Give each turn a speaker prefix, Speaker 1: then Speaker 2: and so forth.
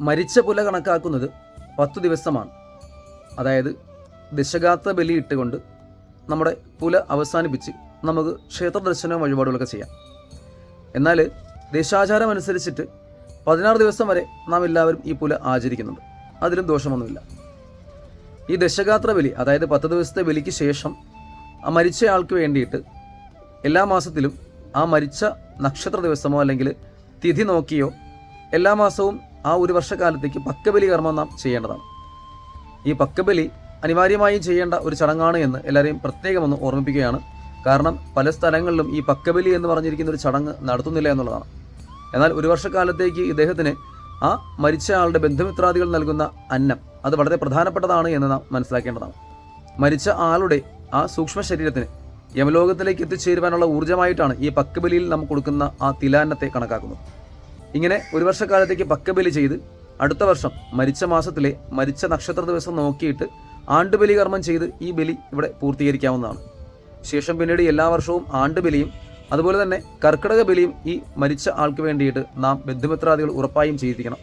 Speaker 1: മരിച്ച പുല കണക്കാക്കുന്നത് 10 ദിവസമാണ്. അതായത് ദശഗാത്ര ബലി ഇട്ടുകൊണ്ട് നമ്മുടെ പുല അവസാനിപ്പിച്ച് നമുക്ക് ക്ഷേത്ര ദർശനവും വഴിപാടുകളൊക്കെ ചെയ്യാം. എന്നാൽ ദേശാചാരം അനുസരിച്ചിട്ട് 16 ദിവസം വരെ നാം എല്ലാവരും ഈ പുല ആചരിക്കുന്നുണ്ട്. അതിലും ദോഷമൊന്നുമില്ല. ഈ ദശഗാത്ര ബലി, അതായത് 10 ദിവസത്തെ ബലിക്ക് ശേഷം ആ മരിച്ച ആൾക്ക് വേണ്ടിയിട്ട് എല്ലാ മാസത്തിലും ആ മരിച്ച നക്ഷത്ര ദിവസമോ അല്ലെങ്കിൽ തിഥി നോക്കിയോ എല്ലാ മാസവും ആ ഒരു വർഷക്കാലത്തേക്ക് പക്കബലി കർമ്മം നാം ചെയ്യേണ്ടതാണ്. ഈ പക്കബലി അനിവാര്യമായും ചെയ്യേണ്ട ഒരു ചടങ്ങാണ് എന്ന് എല്ലാവരെയും പ്രത്യേകം ഒന്ന് ഓർമ്മിപ്പിക്കുകയാണ്. കാരണം പല സ്ഥലങ്ങളിലും ഈ പക്കബലി എന്ന് പറഞ്ഞിരിക്കുന്ന ഒരു ചടങ്ങ് നടത്തുന്നില്ല എന്നുള്ളതാണ്. എന്നാൽ ഒരു വർഷക്കാലത്തേക്ക് ഇദ്ദേഹത്തിന് ആ മരിച്ച ആളുടെ ബന്ധുമിത്രാദികൾ നൽകുന്ന അന്നം അത് വളരെ പ്രധാനപ്പെട്ടതാണ് എന്ന് നാം മനസ്സിലാക്കേണ്ടതാണ്. മരിച്ച ആളുടെ ആ സൂക്ഷ്മ ശരീരത്തിന് യമലോകത്തിലേക്ക് എത്തിച്ചേരുവാനുള്ള ഊർജ്ജമായിട്ടാണ് ഈ പക്കബലിയിൽ നാം കൊടുക്കുന്ന ആ തിലാന്നത്തെ കണക്കാക്കുന്നത്. ഇങ്ങനെ ഒരു വർഷക്കാലത്തേക്ക് പക്കബലി ചെയ്ത് അടുത്ത വർഷം മരിച്ച മാസത്തിലെ മരിച്ച നക്ഷത്ര ദിവസം നോക്കിയിട്ട് ആണ്ടുബലി കർമ്മം ചെയ്ത് ഈ ബലി ഇവിടെ പൂർത്തീകരിക്കാവുന്നതാണ്. ശേഷം പിന്നീട് എല്ലാ വർഷവും ആണ്ടുബലിയും അതുപോലെ തന്നെ കർക്കിടക ബലിയും ഈ മരിച്ച ആൾക്ക് വേണ്ടിയിട്ട് നാം ബന്ധുമിത്രാദികൾ ഉറപ്പായും ചെയ്യിപ്പിക്കണം.